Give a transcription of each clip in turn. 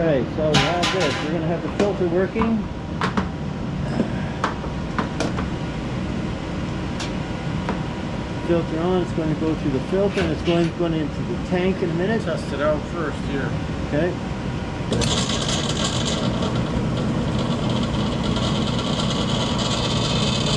Alright, so we have this. We're going to have the filter working. Filter on, it's going to go through the filter and it's going into the tank in a minute. Test it out first here. Okay.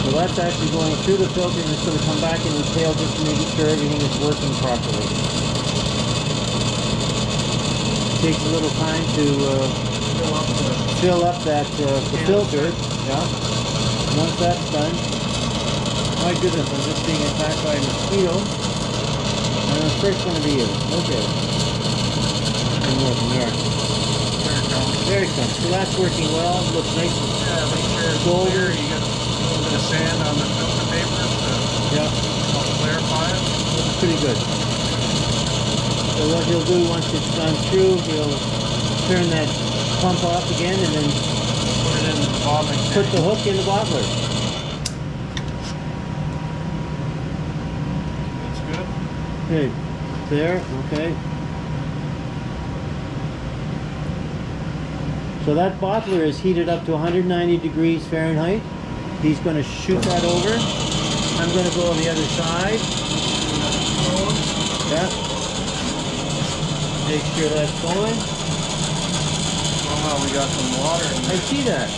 So that's actually going through the filter and it's going to come back in the tail just to make sure everything is working properly. It takes a little time to fill up that the filter. Yeah. Once that's done, my goodness, I'm just being attacked by a mosquito. And the first one of you. Okay. And more from there. There it comes. So that's working well. Looks nice and make sure it's clear. You get a little bit of sand on the filter paper to help clarify it. Looks pretty good. So what he'll do once it's gone through, he'll turn that pump off again and then put it in the bottling tank. Put the hook in the bottler. Okay, there, okay. So that bottler is heated up to 190 degrees Fahrenheit. He's going to shoot that over. I'm going to go on the other side. Yeah. Make sure that's going. Oh, we got some water in there. I see that.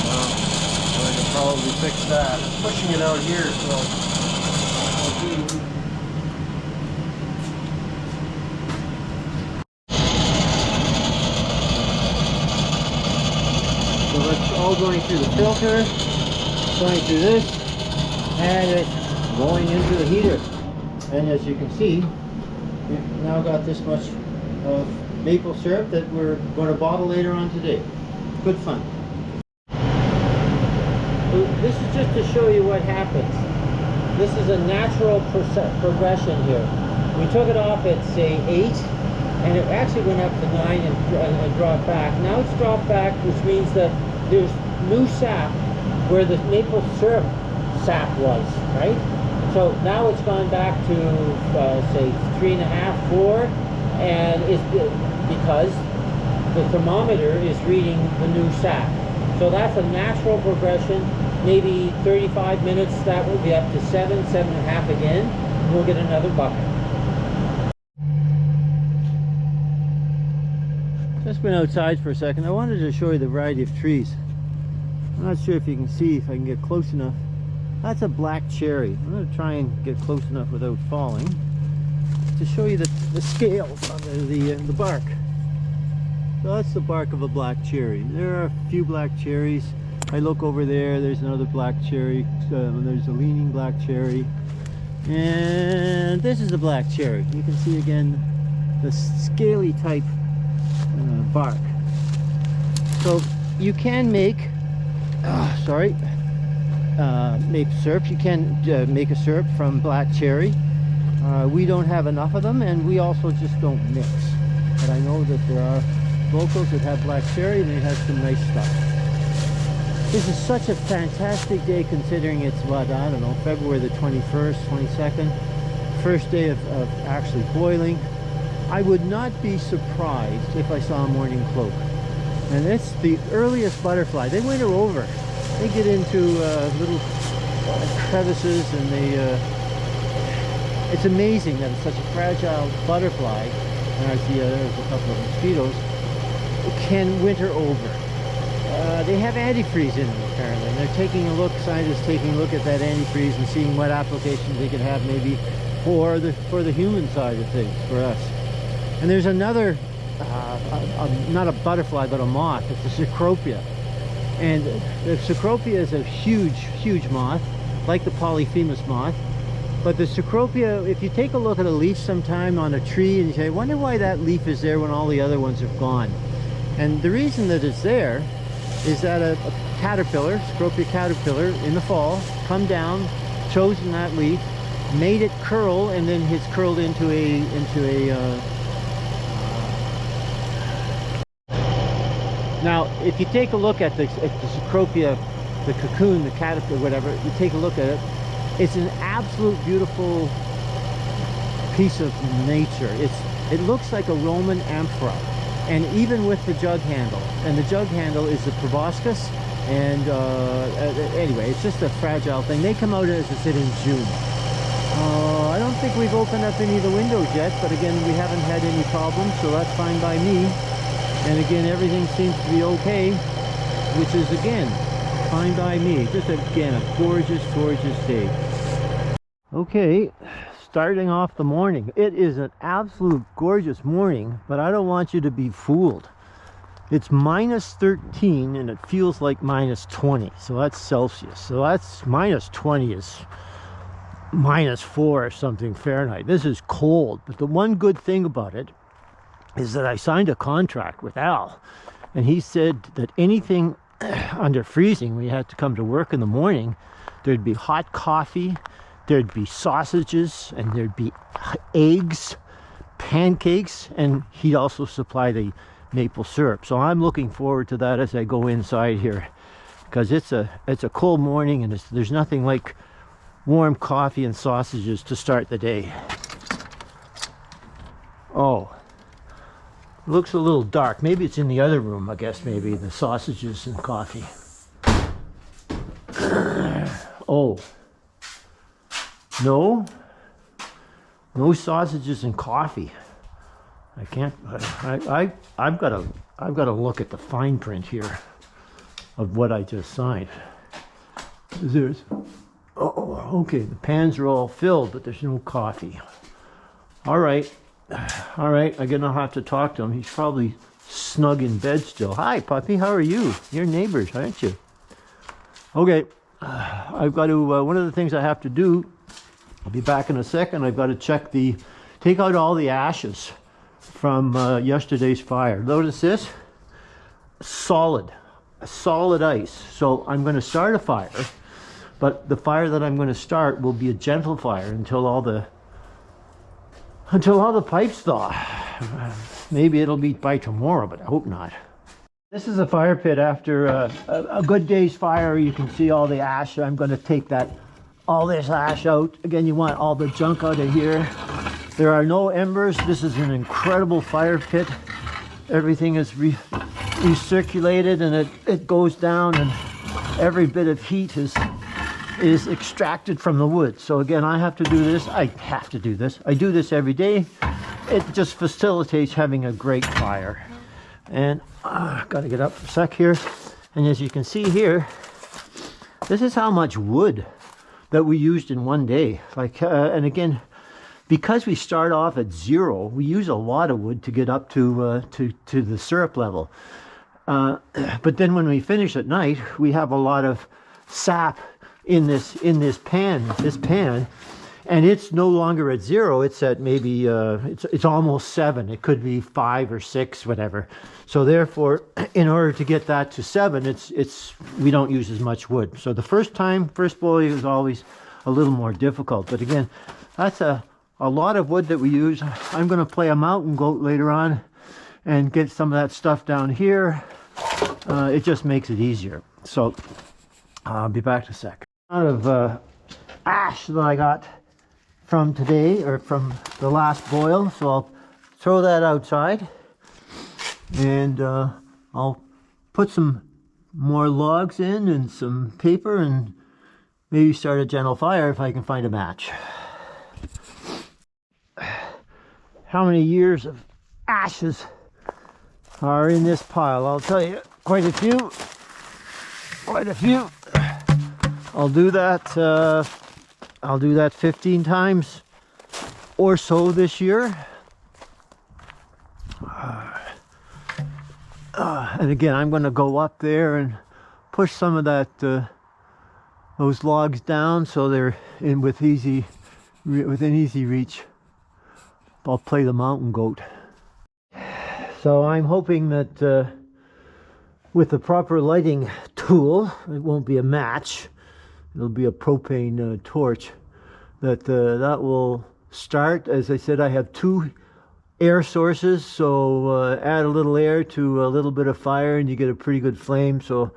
So I can probably fix that. It's pushing it out here, so... So it's all going through the filter, going through this, and it's going into the heater. And as you can see, we've now got this much of maple syrup that we're going to bottle later on today. Good fun. So this is just to show you what happens. This is a natural progression here. We took it off at say 8, and it actually went up to 9 and dropped back. Now it's dropped back, which means that there's new sap where the maple syrup sap was, right? So now it's gone back to say 3.5, 4, and it's because the thermometer is reading the new sap. So that's a natural progression. Maybe 35 minutes, that will be up to 7, 7.5 again. And we'll get another bucket. Just went outside for a second. I wanted to show you the variety of trees. I'm not sure if you can see, if I can get close enough. That's a black cherry. I'm going to try and get close enough without falling to show you the scales of the bark. So that's the bark of a black cherry. There are a few black cherries. I look over there, there's another black cherry. There's a leaning black cherry. And this is a black cherry. You can see again the scaly type bark. So you can make maple syrup. You can make a syrup from black cherry. We don't have enough of them, and we also just don't mix. But I know that there are locals that have black cherry, and they have some nice stuff. This is such a fantastic day, considering it's what, I don't know, February the 21st, 22nd, first day of actually boiling. I would not be surprised if I saw a morning cloak. And it's the earliest butterfly. They winter over. They get into little crevices, and it's amazing that it's such a fragile butterfly. And I see there's a couple of mosquitoes. It can winter over. They have antifreeze in them apparently, and they're taking a look, scientists taking a look at that antifreeze and seeing what applications they could have maybe for the human side of things, for us. And there's another, not a butterfly, but a moth. It's a Cecropia. And the Cecropia is a huge moth, like the Polyphemus moth. But the Cecropia, if you take a look at a leaf sometime on a tree and you say, I wonder why that leaf is there when all the other ones have gone. And the reason that it's there is that a caterpillar, Cecropia caterpillar, in the fall, come down, chosen that leaf, made it curl, and then it's curled into a now, if you take a look at the Cecropia, the cocoon, the caterpillar, whatever, you take a look at it, it's an absolute beautiful piece of nature. It looks like a Roman amphora. and even with the jug handle, and the jug handle is the proboscis, and anyway, it's just a fragile thing. They come out, as I said, in June. I don't think we've opened up any of the windows yet, but again, we haven't had any problems, so that's fine by me. And again, everything seems to be okay, which is again fine by me. Just again a gorgeous, gorgeous day. Okay, starting off the morning. It is an absolute gorgeous morning, but I don't want you to be fooled. It's minus 13 and it feels like minus 20, so that's Celsius. So that's minus 20 is minus 4 or something Fahrenheit. This is cold, but the one good thing about it is that I signed a contract with Al, and he said that anything under freezing, we had to come to work in the morning, there'd be hot coffee, there'd be sausages, and there'd be eggs, pancakes, and he'd also supply the maple syrup. So I'm looking forward to that as I go inside here, because it's a cold morning, and there's nothing like warm coffee and sausages to start the day. Oh, looks a little dark. Maybe it's in the other room, I guess. Maybe the sausages and coffee. Oh, no sausages and coffee. I can't. I've got to look at the fine print here of what I just signed. There's. Oh, okay. The pans are all filled, but there's no coffee. All right. I'm gonna have to talk to him. He's probably snug in bed still. Hi, puppy. How are you? You're neighbors, aren't you? Okay. I've got to. One of the things I have to do. I'll be back in a second. I've got to take out all the ashes from yesterday's fire. Notice this. Solid ice. So I'm going to start a fire. But the fire that I'm going to start will be a gentle fire until all the pipes thaw. Maybe it'll be by tomorrow, but I hope not. This is a fire pit after a good day's fire. You can see all the ash. I'm going to take all this ash out. Again, you want all the junk out of here. There are no embers. This is an incredible fire pit. Everything is recirculated, and it goes down, and every bit of heat is extracted from the wood. So again, I have to do this. I do this every day. It just facilitates having a great fire. And got to get up for a sec here. And as you can see here, this is how much wood that we used in one day. And again, because we start off at 0, we use a lot of wood to get up to the syrup level. But then when we finish at night, we have a lot of sap in this pan, and it's no longer at 0. It's at maybe it's almost 7. It could be 5 or 6, whatever. So therefore, in order to get that to 7, we don't use as much wood. So the first boil is always a little more difficult. But again, that's a lot of wood that we use. I'm going to play a mountain goat later on and get some of that stuff down here. It just makes it easier. So I'll be back in a sec. Out of ash that I got from today, or from the last boil, so I'll throw that outside, and I'll put some more logs in and some paper, and maybe start a gentle fire if I can find a match. How many years of ashes are in this pile? I'll tell you, quite a few. I'll do that 15 times or so this year. And again, I'm going to go up there and push some of those logs down so they're within easy reach. I'll play the mountain goat. So I'm hoping that with the proper lighting tool, it won't be a match. It'll be a propane torch. That will start. As I said, I have 2 air sources, so add a little air to a little bit of fire, and you get a pretty good flame. So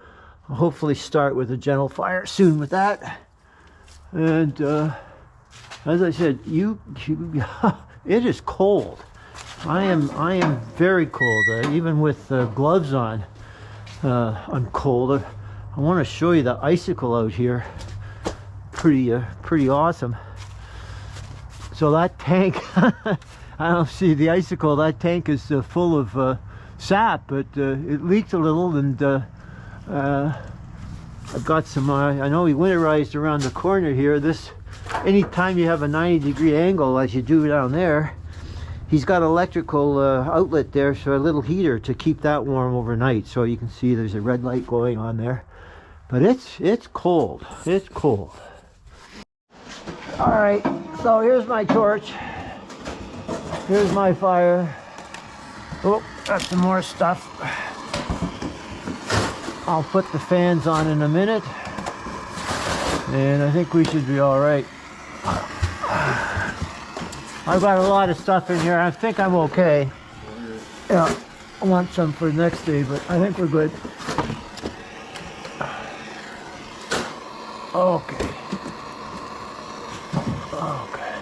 I'll hopefully start with a gentle fire soon with that. And as I said, it is cold. I am very cold. Even with gloves on, I'm cold. I want to show you the icicle out here. Pretty awesome. So that tank, I don't see the icicle. That tank is full of sap, but it leaked a little, and I've got some. I know we winterized around the corner here. Anytime you have a 90-degree angle, as you do down there, he's got electrical outlet there, so a little heater to keep that warm overnight. So you can see there's a red light going on there, but it's cold. It's cold. All right, so here's my torch. Here's my fire. Oh, got some more stuff. I'll put the fans on in a minute, and I think we should be all right. I've got a lot of stuff in here. I think I'm okay. Yeah, I want some for next day, but I think we're good. Okay. Okay.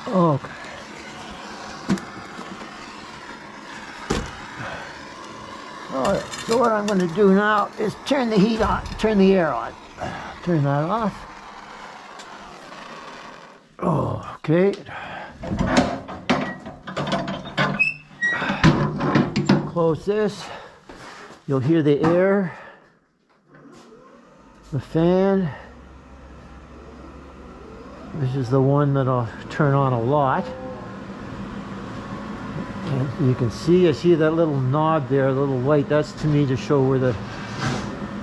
Okay. All right, so what I'm going to do now is turn the heat on, turn the air on. Turn that off. Okay. Close this. You'll hear the air, the fan. This is the one that I'll turn on a lot. And you can see, I see that little knob there, a little white. That's to me to show where the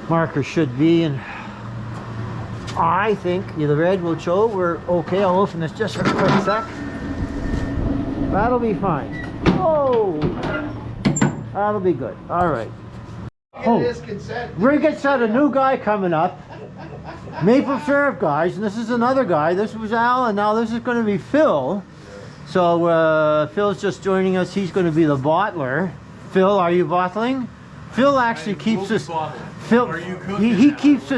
marker should be. And I think the red will show we're okay. I'll open this just for a quick sec. That'll be fine. Oh, that'll be good. All right. Oh, we're gonna get a new guy coming up. Maple syrup guys, and this is another guy. This was Al, and now this is going to be Phil. So Phil's just joining us. He's going to be the bottler. Phil, are you bottling? Phil actually keeps us. Phil, he keeps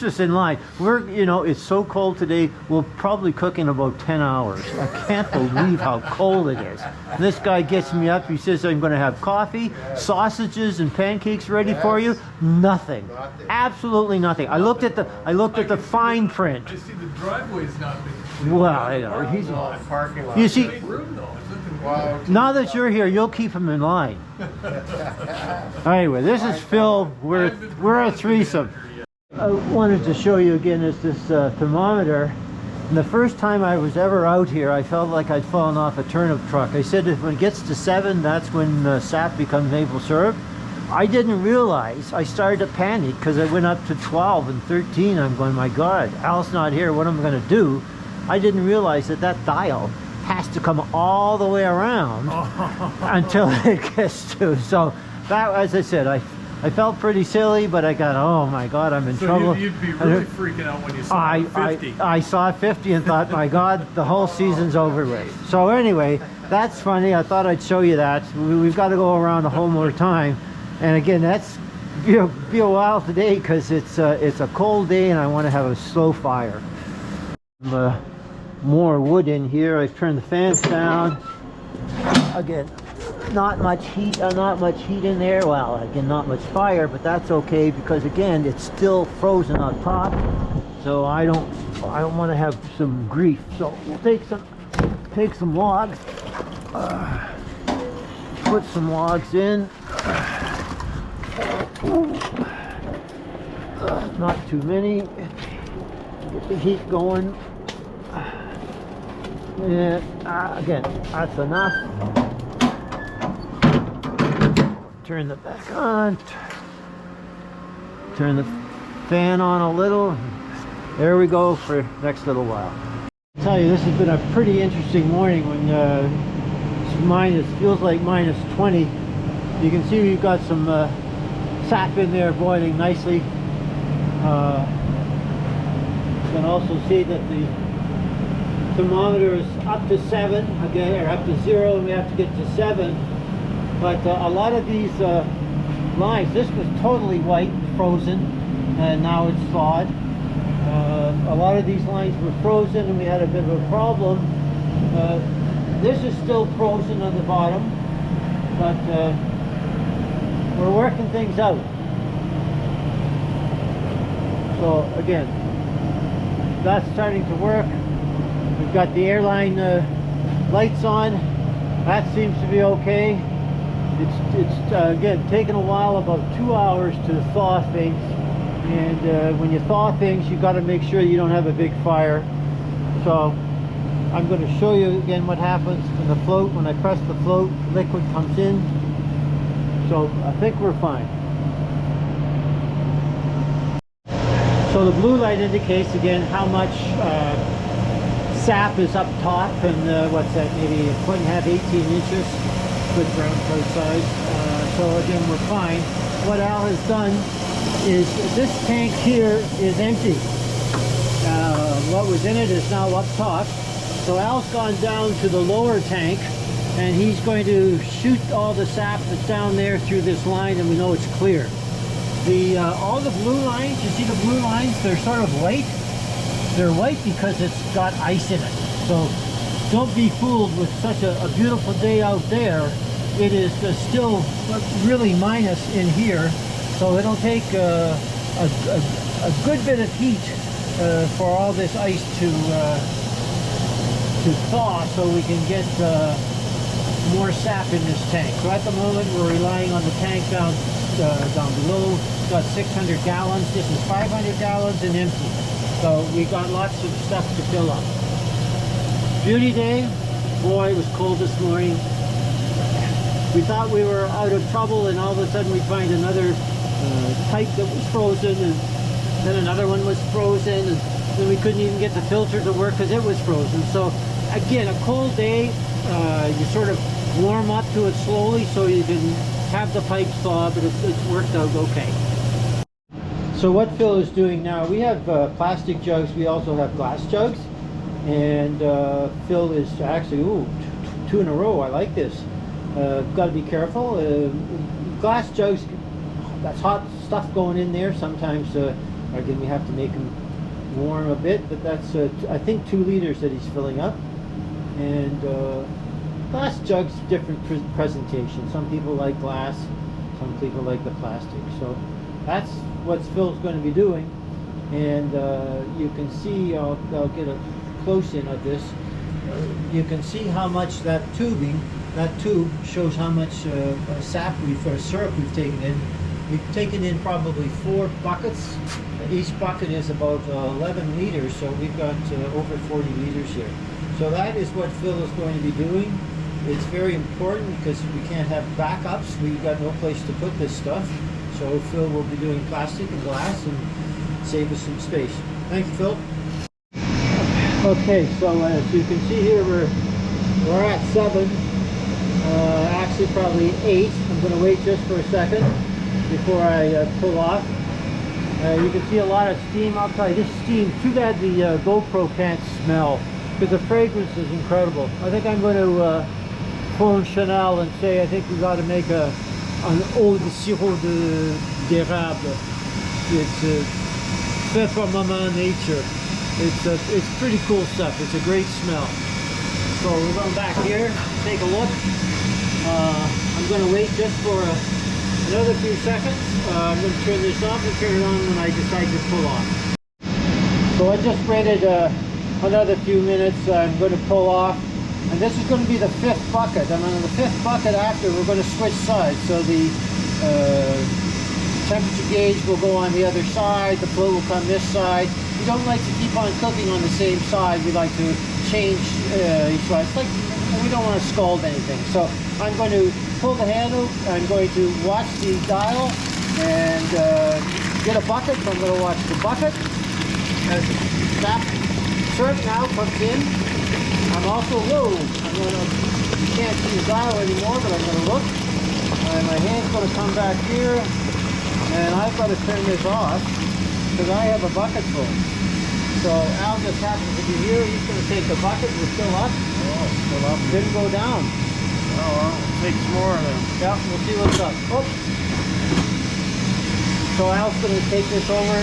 us in line. We're, it's so cold today. We'll probably cook in about 10 hours. I can't believe how cold it is. And this guy gets me up. He says, I'm going to have coffee, sausages, and pancakes ready for you. Nothing. Absolutely nothing. I looked at the fine print. I see the driveway's not big. Well, you see, now that you're here, you'll keep him in line. Anyway, this is Phil. We're a threesome. I wanted to show you again is this thermometer. And the first time I was ever out here, I felt like I'd fallen off a turnip truck. I said if when it gets to 7, that's when sap becomes maple syrup. I didn't realize. I started to panic because I went up to 12 and 13. I'm going, my God, Al's not here. What am I going to do? I didn't realize that dial has to come all the way around until it gets to. So that, as I said, I felt pretty silly, but I got, oh my God, I'm in trouble. You'd be really freaking out when you saw 50. I saw 50 and thought, my God, the whole season's over with. So anyway, that's funny. I thought I'd show you that. We've got to go around the whole more time. And again, that's be a while today because it's a cold day and I want to have a slow fire. More wood in here. I've turned the fans down. Again, not much heat in there. Well, again, not much fire, but that's okay because again, it's still frozen on top. So I don't want to have some grief. So we'll take some logs. Put some logs in. Not too many. Get the heat going. And again, that's enough. Turn the back on. Turn the fan on a little. There we go for the next little while. I'll tell you, this has been a pretty interesting morning when it's feels like minus 20. You can see we've got some sap in there boiling nicely. You can also see that the thermometer is up to 7 again, or up to 0, and we have to get to 7. But a lot of these lines, this was totally white, frozen, and now it's thawed. A lot of these lines were frozen, and we had a bit of a problem. this is still frozen on the bottom, but we're working things out. So again, that's starting to work. We've got the airline lights on. That seems to be okay. It's again taken a while, about 2 hours to thaw things. And when you thaw things, you've got to make sure you don't have a big fire. So I'm going to show you again what happens in the float. When I press the float, liquid comes in. So I think we're fine. So the blue light indicates again how much sap is up top, and what's that, maybe a foot and a half, 18 inches, good ground trout size. So again, we're fine. What Al has done is this tank here is empty. What was in it is now up top. So Al's gone down to the lower tank, and he's going to shoot all the sap that's down there through this line, and we know it's clear. All the blue lines, you see the blue lines, they're sort of white. They're white because it's got ice in it. So don't be fooled with such a beautiful day out there. It is still really minus in here. So it'll take a good bit of heat for all this ice to thaw, so we can get more sap in this tank. So at the moment we're relying on the tank down below. It's got 600 gallons. This is 500 gallons and empty. So we got lots of stuff to fill up. Beauty day. Boy, it was cold this morning. We thought we were out of trouble, and all of a sudden we'd find another pipe that was frozen, and then another one was frozen, and then we couldn't even get the filter to work because it was frozen. So again, a cold day, you sort of warm up to it slowly so you can have the pipes thaw, but it's worked out okay. So what Phil is doing now, we have plastic jugs, we also have glass jugs, and Phil is actually, two in a row, I like this. Got to be careful. Glass jugs, that's hot stuff going in there. Sometimes, again, we have to make them warm a bit, but that's, I think, 2 liters that he's filling up. And glass jugs, different presentation. Some people like glass, some people like the plastic. So that's what Phil's going to be doing. And you can see, I'll get a close-in of this. You can see how much that tube shows how much sap or syrup we've taken in. We've taken in probably 4 buckets. Each bucket is about 11 liters, so we've got over 40 liters here. So that is what Phil is going to be doing. It's very important because we can't have backups. We've got no place to put this stuff. So Phil will be doing plastic and glass and save us some space. Thank you, Phil. Okay, so as you can see here, we're at 7. Actually probably 8. I'm going to wait just for a second before I pull off. You can see a lot of steam. I'll tell you, this steam, too bad the GoPro can't smell, because the fragrance is incredible. I think I'm going to phone Chanel and say I think we got to make an eau de sirop d'érable. It's fait par Maman Nature. It's pretty cool stuff. It's a great smell. So we're going back here, take a look. I'm going to wait just for another few seconds. I'm going to turn this off and turn it on when I decide to pull off. So I just waited another few minutes. I'm going to pull off. And this is going to be the 5th bucket. And on the 5th bucket after, we're going to switch sides. So the temperature gauge will go on the other side. The float will come this side. We don't like to keep on cooking on the same side. We like to change each side. It's like we don't want to scald anything. So I'm going to pull the handle. I'm going to watch the dial and get a bucket. So I'm going to watch the bucket. As that syrup now comes in. I'm also, you can't see the dial anymore, but I'm going to look. And my hand's going to come back here. And I've got to turn this off because I have a bucket full. So Al just happens to be here. He's going to take the bucket. We're still up. Oh, still up. Didn't go down. Oh, well, take some more then. Yeah, we'll see what's up. Oh. So Al's going to take this over,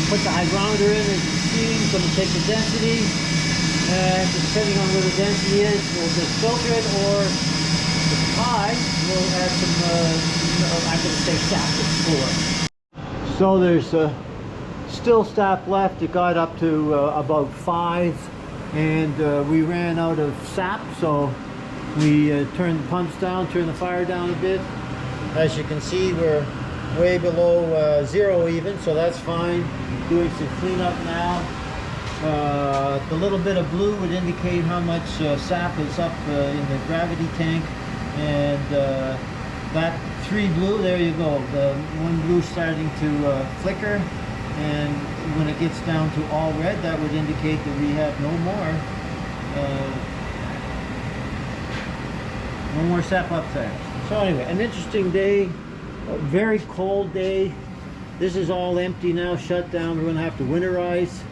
put the hydrometer in and see. He's going to take the density. And depending on where the density is, we'll just filter it, or if it's high, we'll add some, I'm going to say sap to 4. So there's still sap left. It got up to about 5, and we ran out of sap, so we turned the pumps down, turned the fire down a bit. As you can see, we're way below 0 even, so that's fine. Doing some cleanup now. The little bit of blue would indicate how much sap is up in the gravity tank, and that 3 blue, there you go. The 1 blue starting to flicker, and when it gets down to all red, that would indicate that we have no more sap up there. So anyway, an interesting day, a very cold day. This is all empty now, shut down. We're going to have to winterize.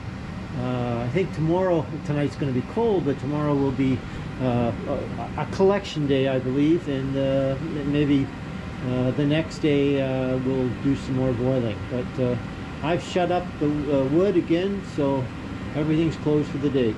I think tonight's going to be cold, but tomorrow will be a collection day, I believe, and maybe the next day we'll do some more boiling. But I've shut up the wood again, so everything's closed for the day.